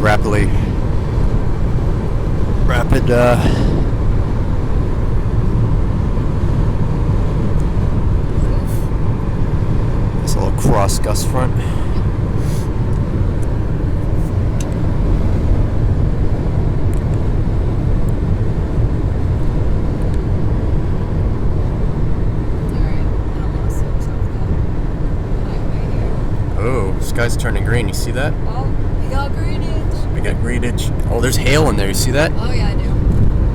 rapid it's a little cross gust front. Sky's turning green. You see that? Oh, we got greenage. We got greenage. Oh, there's hail in there. You see that? Oh yeah, I do.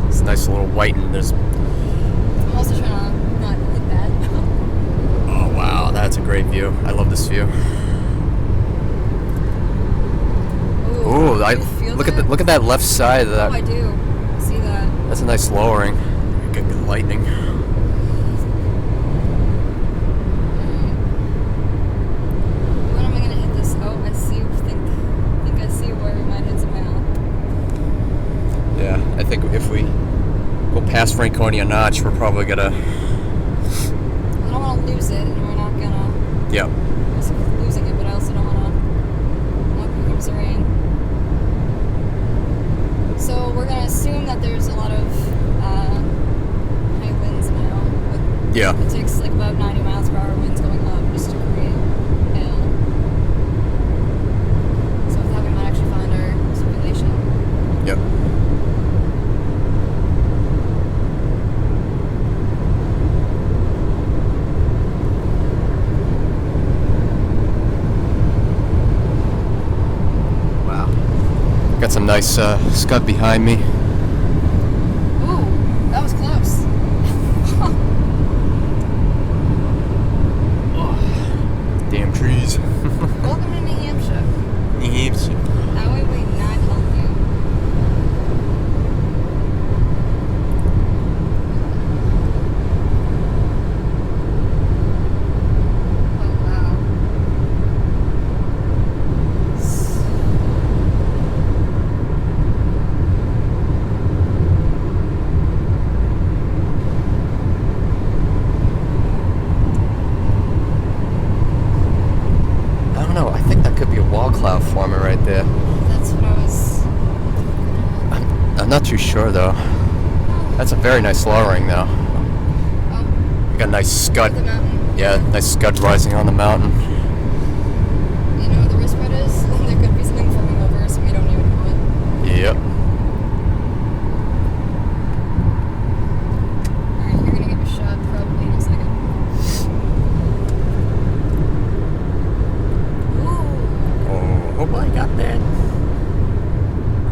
It's a nice little white, and there's. I'm also trying to not look bad. Oh wow, that's a great view. I love this view. Ooh, look at that left side of that. Oh, I do. I see that. That's a nice lowering. Good lightning. I think if we go past Franconia Notch, we're probably gonna. I don't want to lose it, and we're not gonna. Yeah. Risk losing it, but I also don't want to. Here comes the rain. So we're gonna assume that there's a lot of high winds now. Yeah. It takes like about 90 miles per hour winds going up just to create hail. So with that, we might actually find our circulation. Yep. Got some nice scud behind me. Ooh, that was close. Oh, damn trees. Welcome to New Hampshire. New Hampshire. How would we not help you? Cloud forming right there. That's what I was. I'm not too sure though. That's a very nice lowering though. Oh. We got a nice scud. The mountain. Yeah, nice scud rising on the mountain. You know what the risk spread is? There could be something forming over us and we don't even know it. Yep. Alright, you're gonna give a shot probably in a second. Hope I got that.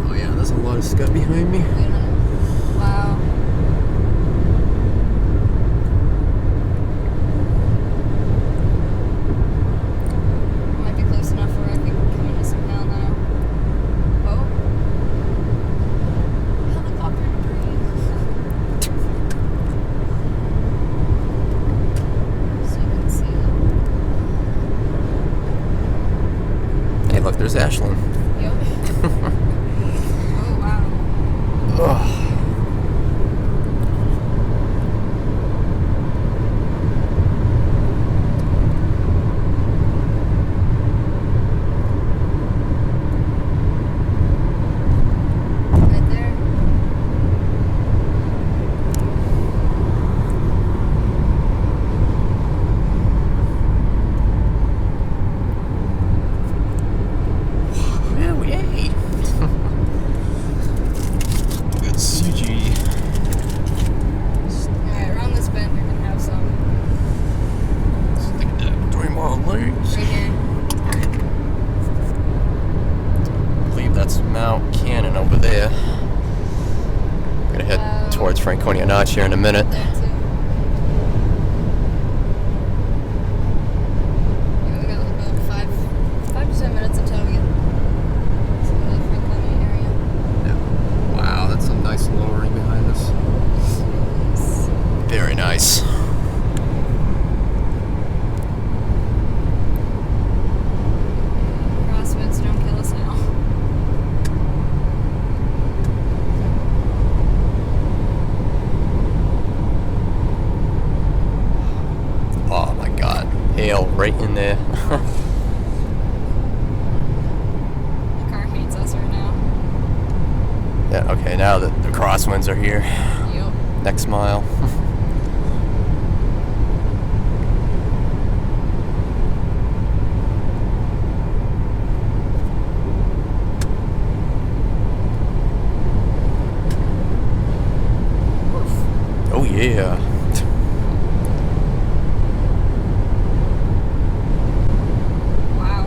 Oh yeah, there's a lot of scud behind me. Wait a minute. Wow. Might be close enough where I can come into some hail now. Oh. Helicopter debris. So you can see it. Hey, look, there's Ashland. Yep. Oh, wow. Ugh. Right there. Well, yay. Good CG. Alright, around this bend you're gonna have some. Look at that. 3 more legs. Right here. I believe that's Mount Cannon over there. We're gonna head towards Franconia Notch here in a minute. There too. Yeah, we got about 5 to 10 minutes until we get to the Franconia area. Yeah. Wow, that's some nice lowering behind us. Very nice. Crosswinds don't kill us now. Oh my god. Hail right in there. The car hates us right now. Okay, now that the crosswinds are here. Yep. Next mile. Oh yeah. Wow.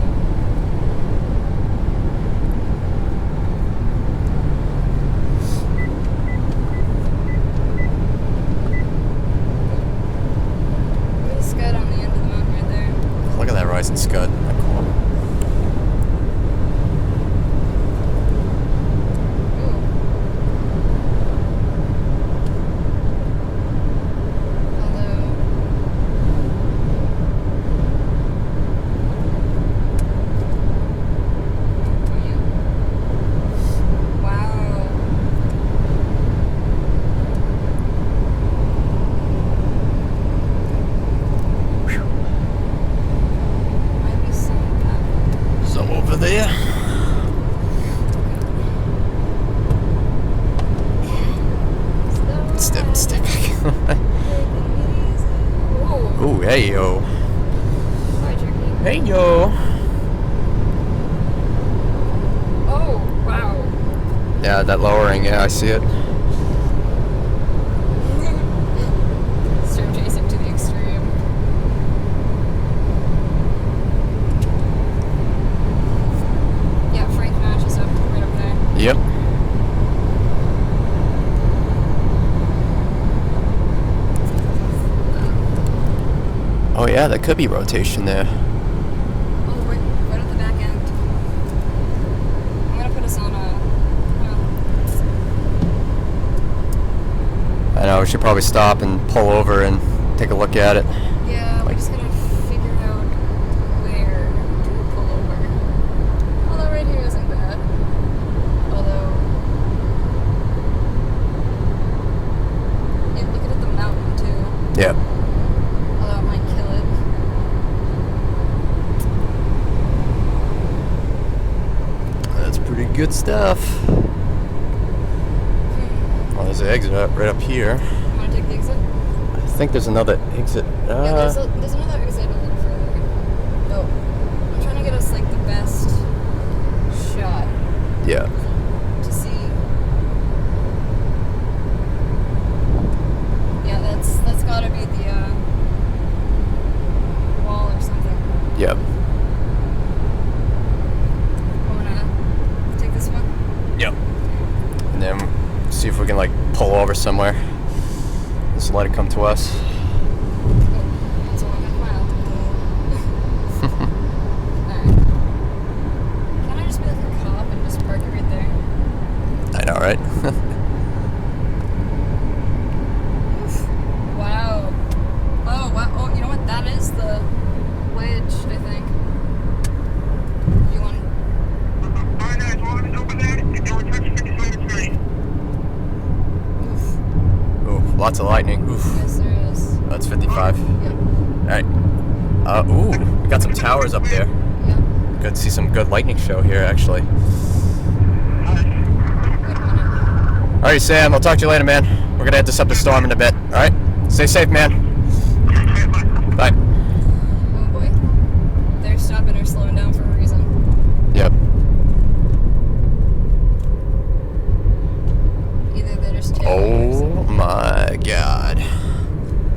Look at the scud on the end of the mountain right there. Look at that rising scud. Cool. Ooh. Although. Wow. Might be some of that. Some over there. Step back. Ooh. Ooh, hey yo. Hi, Turkey. Hey yo. Oh, wow. Yeah, that lowering, yeah, I see it. Stream chasing to the extreme. Yeah, Frank matches up right up there. Yep. Oh yeah, that could be rotation there. Oh, right at the back end. I'm gonna put us on a. I know, we should probably stop and pull over and take a look at it. Yeah, we're just gonna figure out where to pull over. Although right here isn't bad. Although. Yeah, looking at the mountain too. Yep. Although it might kill it. That's pretty good stuff. Well, there's an exit right up here. You wanna take the exit? I think there's another exit. Yeah, there's another exit a little further. Oh, I'm trying to get us like the best shot Yeah. to see. Yeah, that's gotta be the wall or something. Yep. Wanna take this one? Yep. And then see if we can like pull over somewhere. Just let it come to us. Oh, it's only 1/2 mile. Alright. Can I just be like a cop and just park it right there? I know, right? Oof. Wow. Oh, wow. Oh, you know what? That is the wedge, I think. You want? Oof. Ooh, lots of lightning. Oof. Yes, there is. That's 55. Yep. Alright. Ooh, we got some towers up there. Yep. Good to see some good lightning show here, actually. Wait a minute. Alright, Sam, I'll talk to you later, man. We're gonna head this up the storm in a bit. Alright? Stay safe, man. Bye. Oh boy. They're stopping or slowing down for a reason. Yep. Either they're just tailgating or Oh something. my god.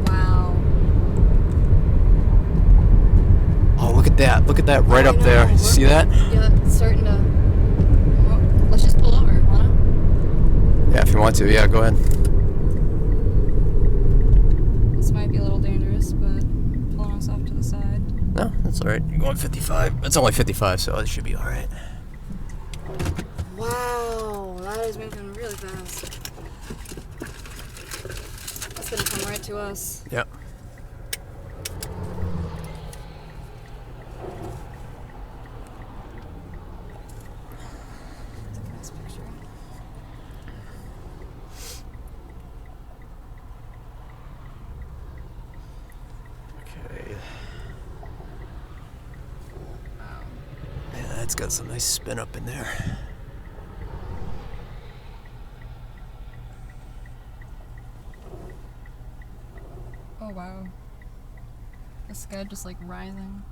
Wow. Oh, look at that. Look at that right I up know, there. look. See that? Yeah, it's starting to. Well, let's just pull over, wanna? Yeah, if you want to. Yeah, go ahead. This might be a little dangerous, but pulling us off to the side. No, that's alright. You're going 55. It's only 55, so it should be alright. Wow, that is moving really fast. That's gonna come right to us. Yep. Take a nice picture. Okay. Wow. Yeah, that's got some nice spin up in there. Oh wow. The sky just like rising.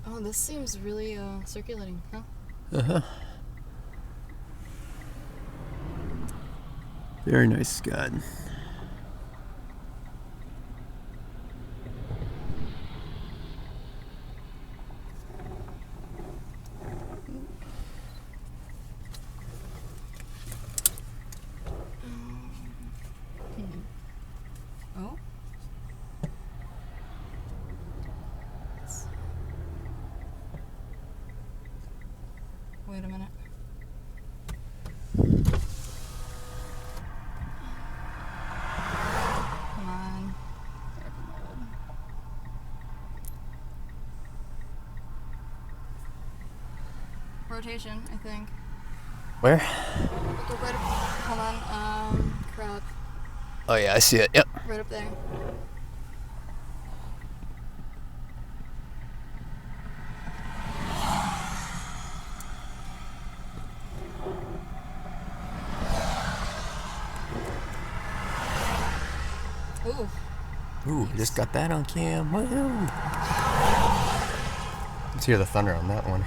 Oh, this seems really circulating, huh? Uh-huh. Very nice, Scott. Oh? Wait a minute. Come on. Rotation, I think. Where? Look right up. Hold on. Crap. Oh yeah, I see it. Yep. Right up there. Ooh. Ooh, just got that on cam. Woo! Let's hear the thunder on that one.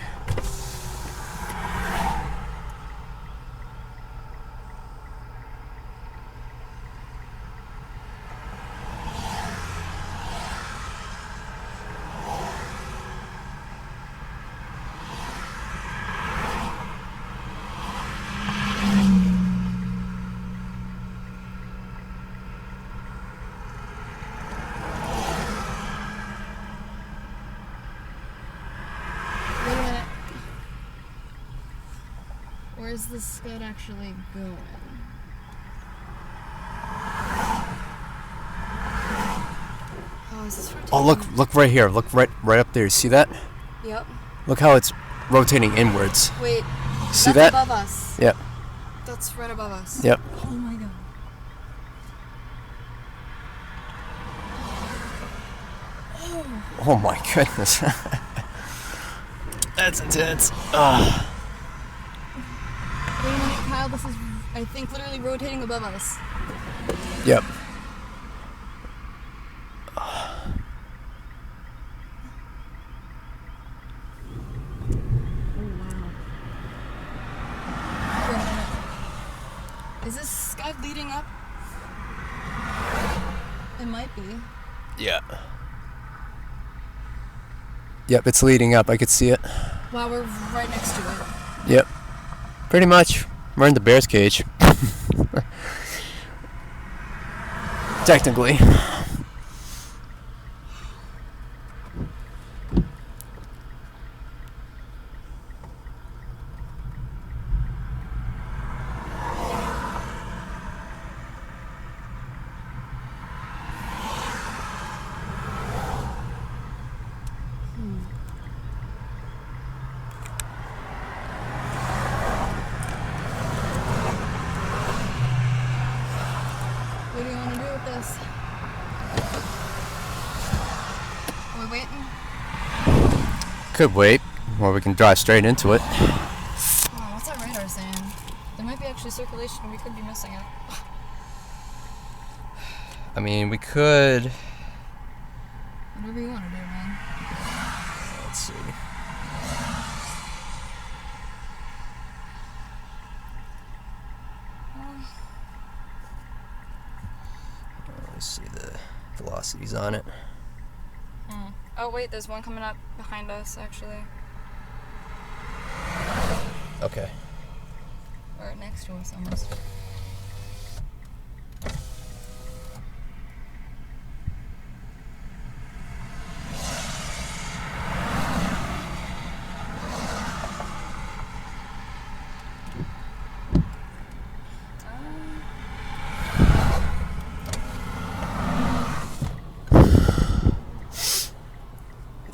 Wait a minute. Where's the scud actually going? Oh, is this rotating? Oh, look right here. Look right up there. See that? Yep. Look how it's rotating inwards. Wait. See That's that? above us. Yep. That's right above us. Yep. Oh my god. Oh my goodness. That's intense. Wait a minute, Kyle. This is, I think, literally rotating above us. Yep. Is this sky leading up? It might be. Yeah. Yep, it's leading up. I could see it. Wow, we're right next to it. Yep. Pretty much. We're in the bear's cage. Technically. What do you want to do with this? Are we waiting? Could wait, or we can drive straight into it. Oh, what's that radar saying? There might be actually circulation and we could be missing it. I mean, we could. Whatever you want to do, man. Let's see. Let's see the velocities on it. Oh wait, there's one coming up behind us actually. Okay. Or next to us almost.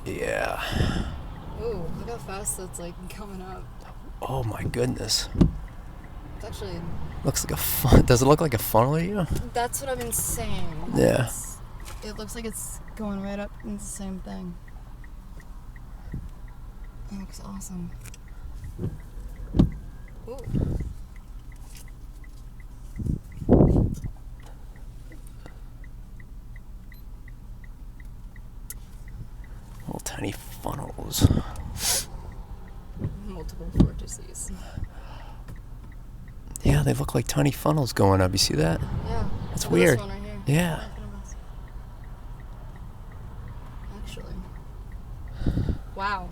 Yeah. Ooh, look how fast that's like coming up. Oh my goodness. It's actually. Looks like a fun. Does it look like a funnel to you? That's what I've been saying. Yeah. It looks like it's going right up into the same thing. It looks awesome. Ooh. galaxies. Yeah, they look like tiny funnels going up. You see that? Yeah. That's Look at weird. This one right here. Yeah. Right in front of us. Actually. Wow.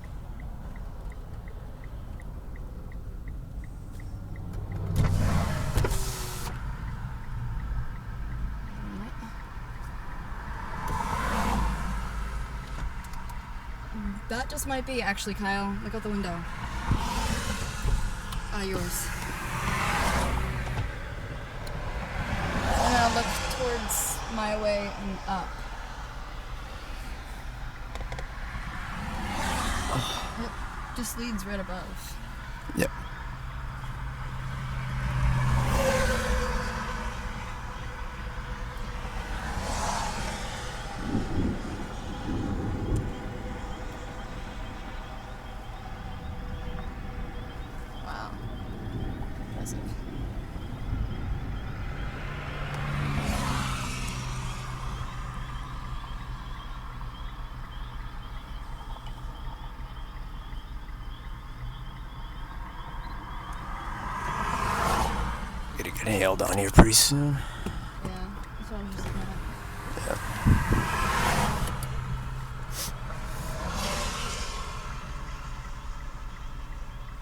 That just might be, actually, Kyle. Look out the window. Yours. I'm gonna look towards my way and up. It just leads right above. Yep. Wow. Impressive. Gonna get hailed on here pretty soon. Yeah, that's what I was just looking at. Yeah.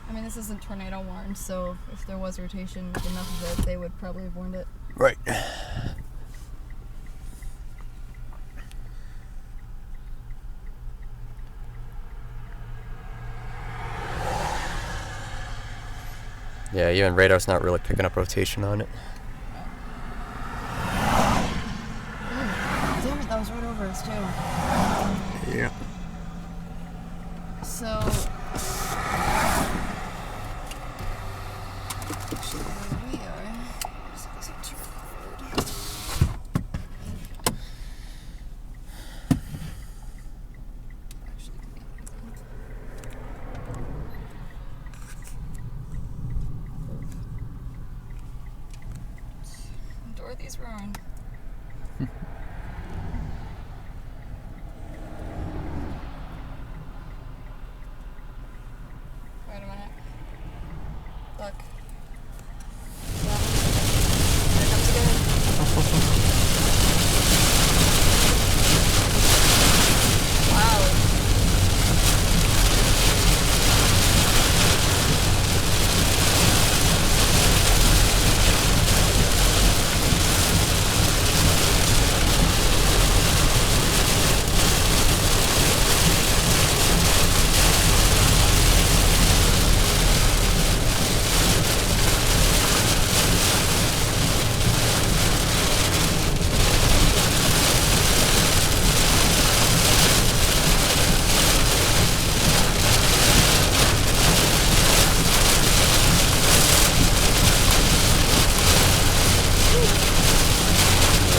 I mean, this isn't tornado warned, so if there was rotation with enough of it, they would probably have warned it. Right. Yeah, even radar's not really picking up rotation on it. Damn it, that was right over us, too. Yeah. So, actually, where we are, just this up to record. Actually, Dorothy's roaring. Wait a minute. Look. Yeah. Here it comes again. Wow.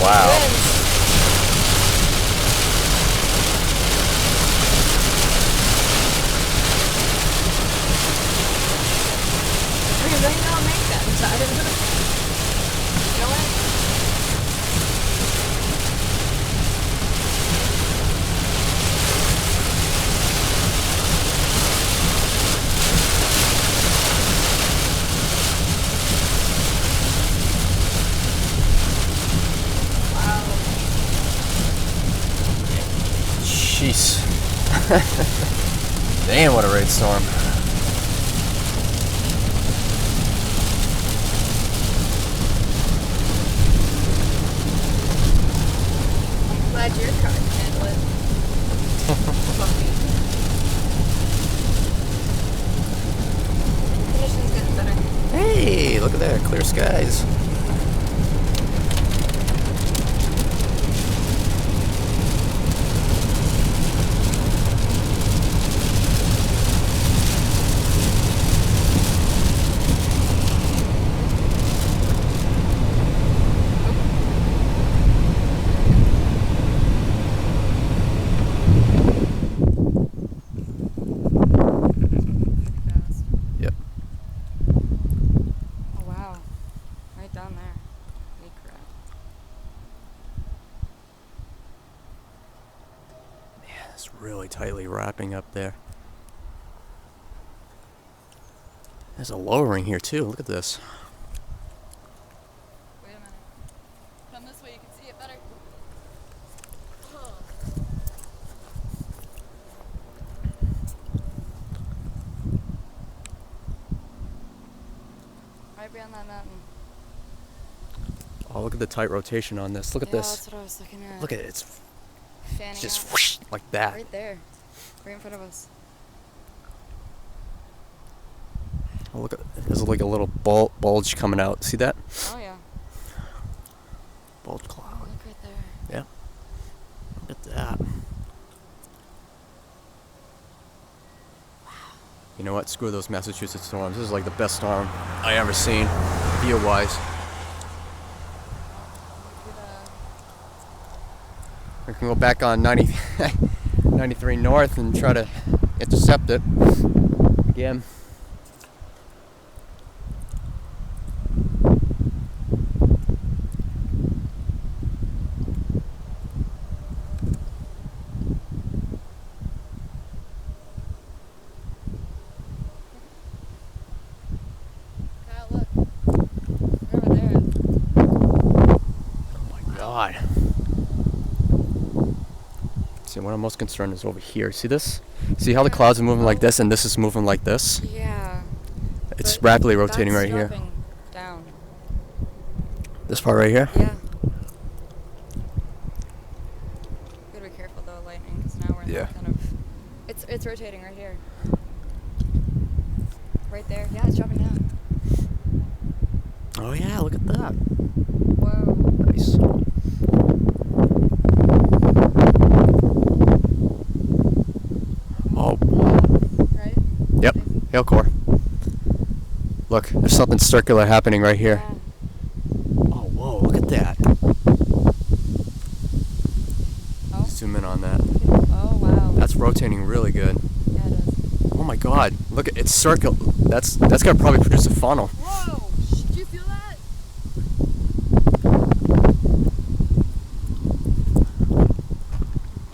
Wow. Winds. I mean, they don't make that inside of it. You know what? Wow. Jeez. Damn, what a rainstorm. I'm glad your car can handle it. Condition's getting better. Hey, look at that. Clear skies. Fast. Yep. Oh wow. Right down there. Holy crap. Yeah, it's really tightly wrapping up there. There's a lowering here too. Look at this. Wait a minute. Come this way, you can see it better. Right behind that mountain. Oh, look at the tight rotation on this. Look at this. That's what I was looking at. Look at it. It's Fanning just out. whoosh, like that. Right there. Right in front of us. Oh, look at there's like a little bulge coming out. See that? Oh yeah. Bulge cloud. Look right there. Yeah. Look at that. You know what? Screw those Massachusetts storms. This is like the best storm I ever seen, view-wise. We can go back on 93 north and try to intercept it again. Look. Over there. Oh my God. See, what I'm most concerned is over here. See this? See how the clouds are moving like this and this is moving like this? Yeah. It's But rapidly rotating that's right here. dropping down. This part right here? Yeah. Gotta be careful though, lightning, because now we're in Yeah. that kind of. It's rotating right here. Right there. Yeah, it's dropping down. Oh yeah, look at that. Whoa. Nice. Oh. Right? Yep. Hail core. Look, there's something circular happening right here. Yeah. Oh, whoa, look at that. Oh. Zoom in on that. Oh wow. That's rotating really good. Yeah, it is. Oh my God, look at it's circle. That's gonna probably produce a funnel. Whoa! Did you feel that?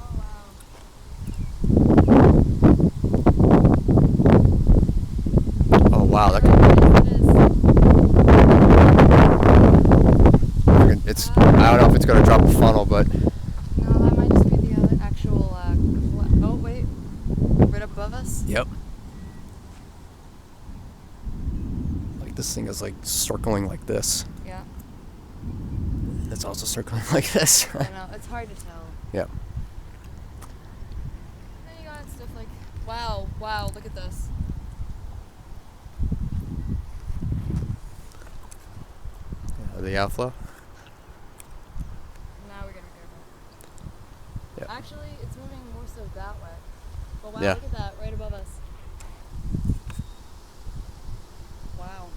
Oh wow. Oh wow, that It is. it's. I don't know if it's gonna drop a funnel, but No, that might just be the other actual. Oh wait, right above us. yep. Like this thing is like circling like this. Yeah. It's also circling like this. I know it's hard to tell. Yep. Then you got stuff like, wow, look at this. The outflow. Now we're gonna be careful. Yeah. Actually, it's moving more so that way. But wow, Yeah. look at that, right above us. Wow.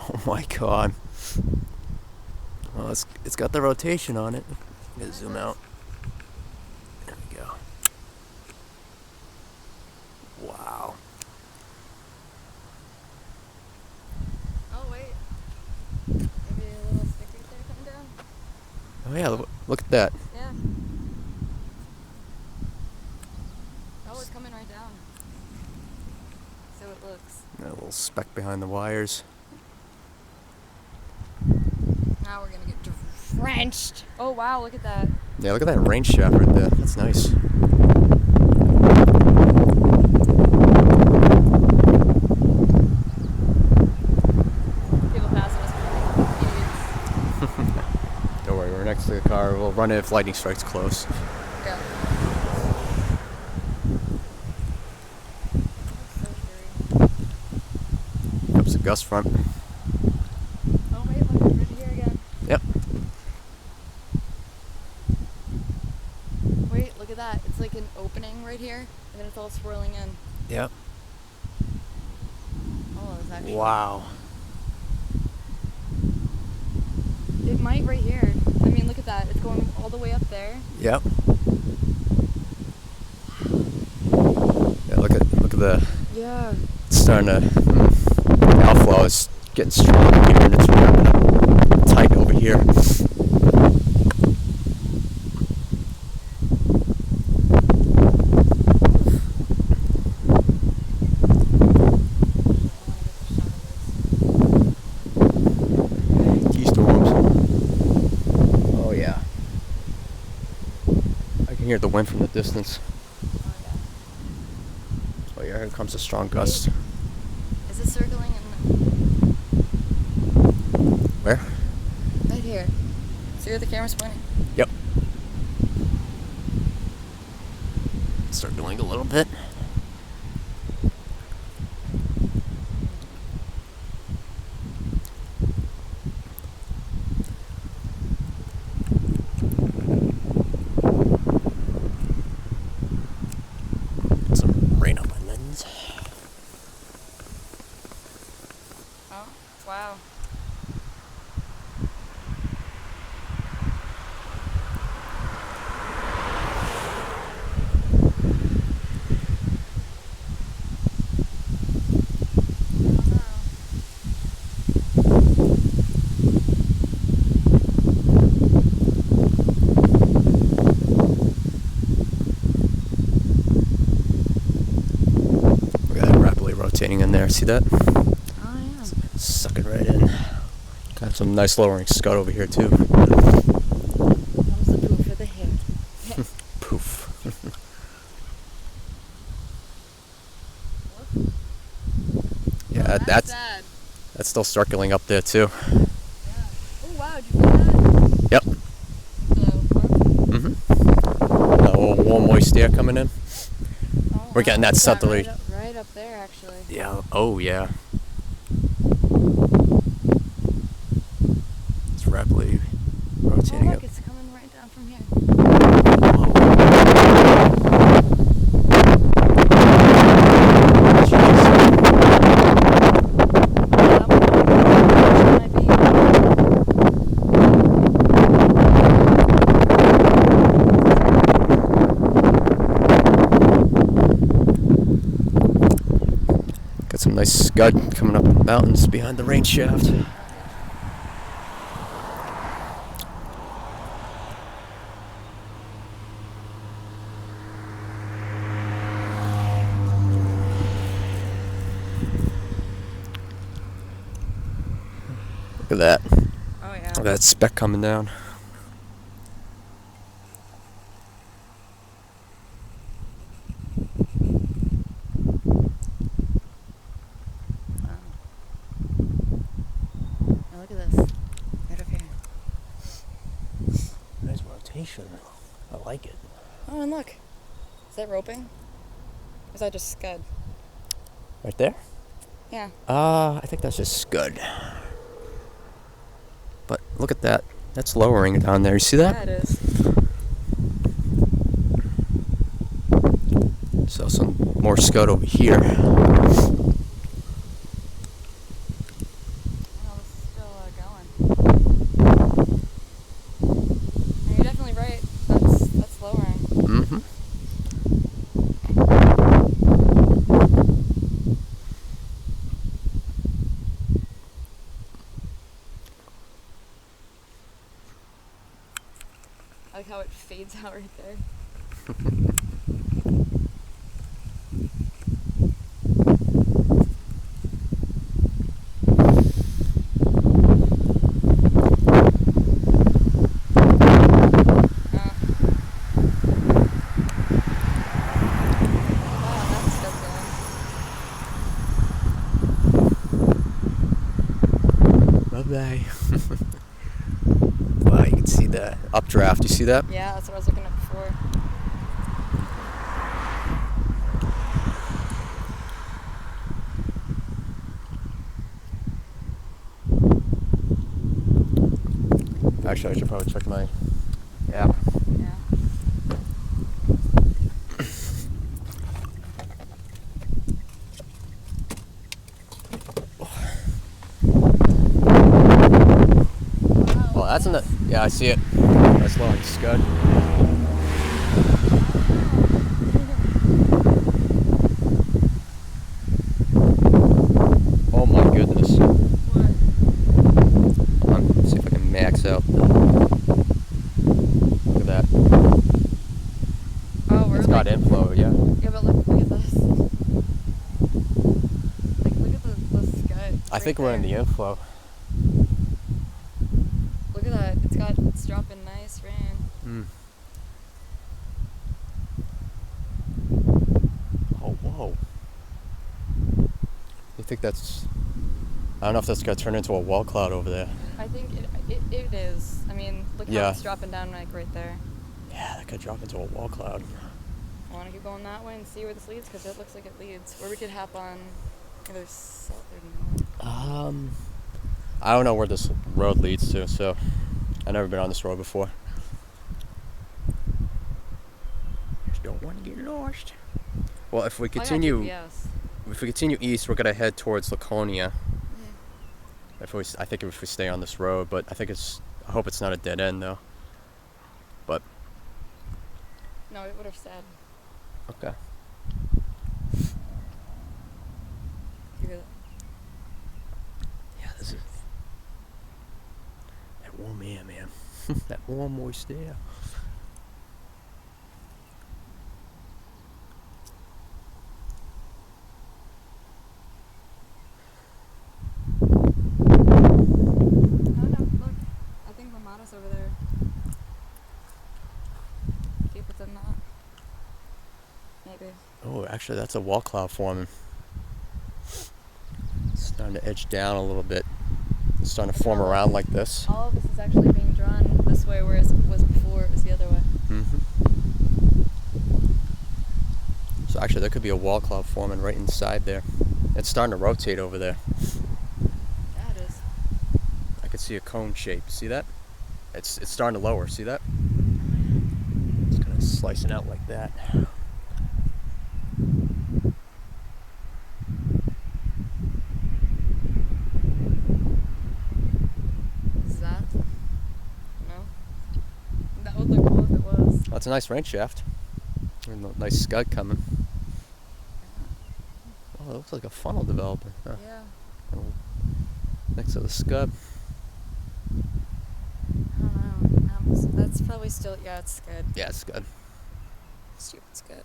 Oh my God. Well, it's got the rotation on it. I'm gonna zoom out. There we go. Wow. Oh wait. Maybe a little stick right there coming down. Oh yeah, look at that. Yeah. Oh, it's coming right down. So it looks. That little speck behind the wires. Now we're gonna get drenched. Oh wow, look at that. Yeah, look at that rain shaft right there. That's nice. People passing us. Idiots. Don't worry, we're next to the car. We'll run it if lightning strikes close. Yeah. So scary. Comes the gust front. Oh wait, look, right here again. Yep. Wait, look at that. It's like an opening right here, and then it's all swirling in. Yep. Oh, it's actually. Wow. It might right here. I mean, look at that. It's going all the way up there. Yep. Yeah, look at the. Yeah. It's starting to. The outflow is getting stronger here, and it's wrapping up tight over here. hear the wind from the distance. Oh, yeah. Oh yeah, here comes a strong gust. Is it circling in Where? right here? See where the camera's pointing? Yep. Circling a little bit. Some rain on my lens. Oh, wow. Look at that rapidly rotating in there. See that? Oh, yeah. Suck it right in. Got some nice lowering scud over here too. Comes the poof for the hair. Poof. Yeah, Oh, that's sad. still circling up there too. Yeah. Oh, wow, did you feel that? Yep. The warmth? Mm-hmm. That little warm moist air coming in. Oh, We're getting that look at southerly. right up there, actually. Yeah. Oh yeah. It's rapidly Oh, rotating look, up. it's coming right down from here. Might be. Got some nice scud coming up the mountains behind the rain shaft. Look at that. Oh, yeah. Look at that speck coming down. Wow. Now look at this. Right up here. Nice rotation. I like it. Oh, and look. Is that roping? Or is that just scud? Right there? Yeah. I think that's just scud. But look at that. That's lowering down there. You see that? Yeah, it is. So some more scud over here. Oh, this is still going. No, you're definitely right. That's lowering. Mm-hmm. I like how it fades out right there. Wow, that's still going. Bye-bye. Wow, you can see the updraft. You see that? Yeah, that's what I was looking at before. Actually, I should probably check my app. Yeah. Well, that's in the... Yeah, I see it. That's lowering scud. Oh my goodness. What? Let's see if I can max out the... Look at that. Oh, we're It's got like, inflow, yeah. yeah, but look at this. Like, look at the sky. I think we're in the inflow. Look at that. It's dropping nice rain. Mm. think that's... I don't know if that's going to turn into a wall cloud over there. I think it is. I mean, look how it's dropping down like right there. Yeah, that could drop into a wall cloud. I want to keep going that way and see where this leads, because it looks like it leads. Or we could hop on either south or north. I don't know where this road leads to, so I've never been on this road before. Just don't want to get lost. Well, if we continue east, we're gonna head towards Laconia. I think if we stay on this road, but I hope it's not a dead end though. But no, it would have said. Okay. Yeah, this is that warm air, man. That warm, moist air. Over there. Deeper than that. Maybe. Oh, actually, that's a wall cloud forming. It's starting to edge down a little bit. It's starting to form around like this. All of this is actually being drawn this way, whereas it was before it was the other way. So actually, there could be a wall cloud forming right inside there. It's starting to rotate over there. Yeah, it is. I could see a cone shape. See that? It's starting to lower. See that? It's kind of slicing out like that. Is that? No? That would look cool if it was. Well, it's a nice rain shaft. And a nice scud coming. Oh, it looks like a funnel developing. Huh? Yeah. Next to the scud. That's probably still, yeah, it's good. Yeah, it's good. Stupid's good.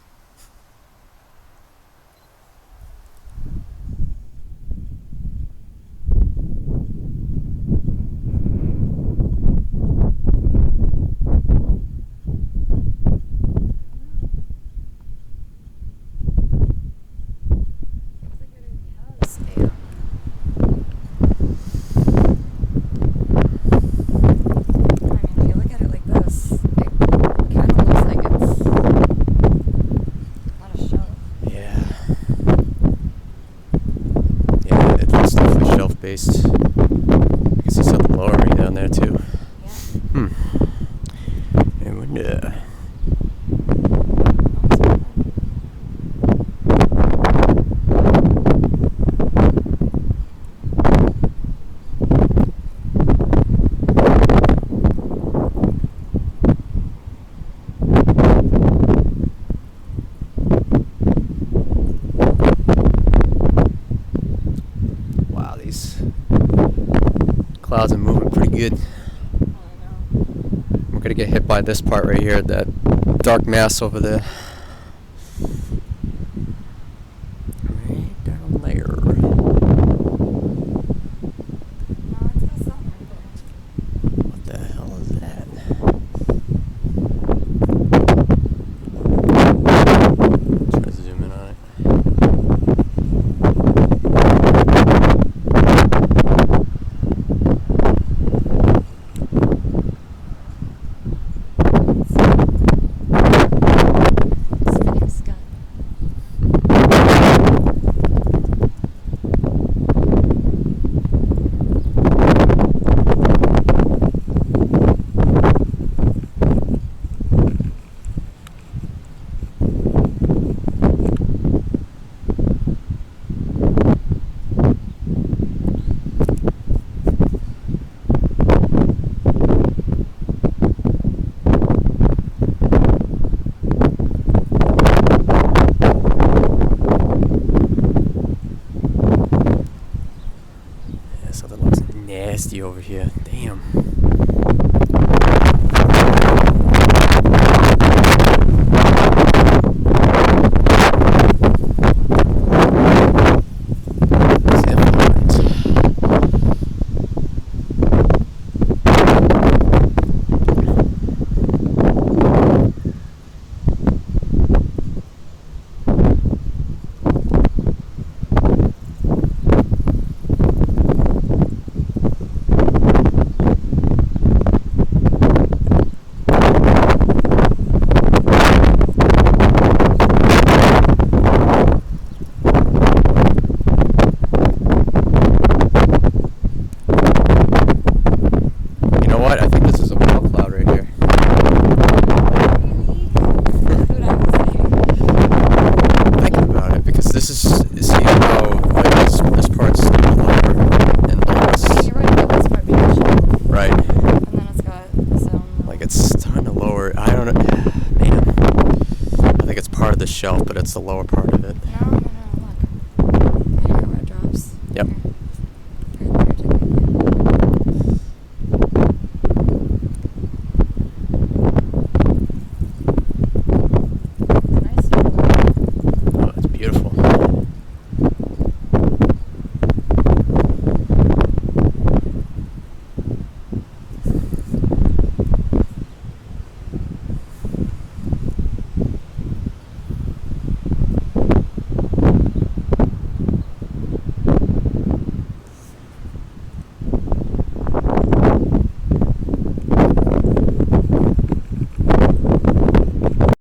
Based. You can see something lowering down there too. Yeah. And clouds are moving pretty good. We're gonna get hit by this part right here, that dark mass over there. Right down there. What the hell is that? Try to zoom in on it. Nasty over here. Damn. the lower part.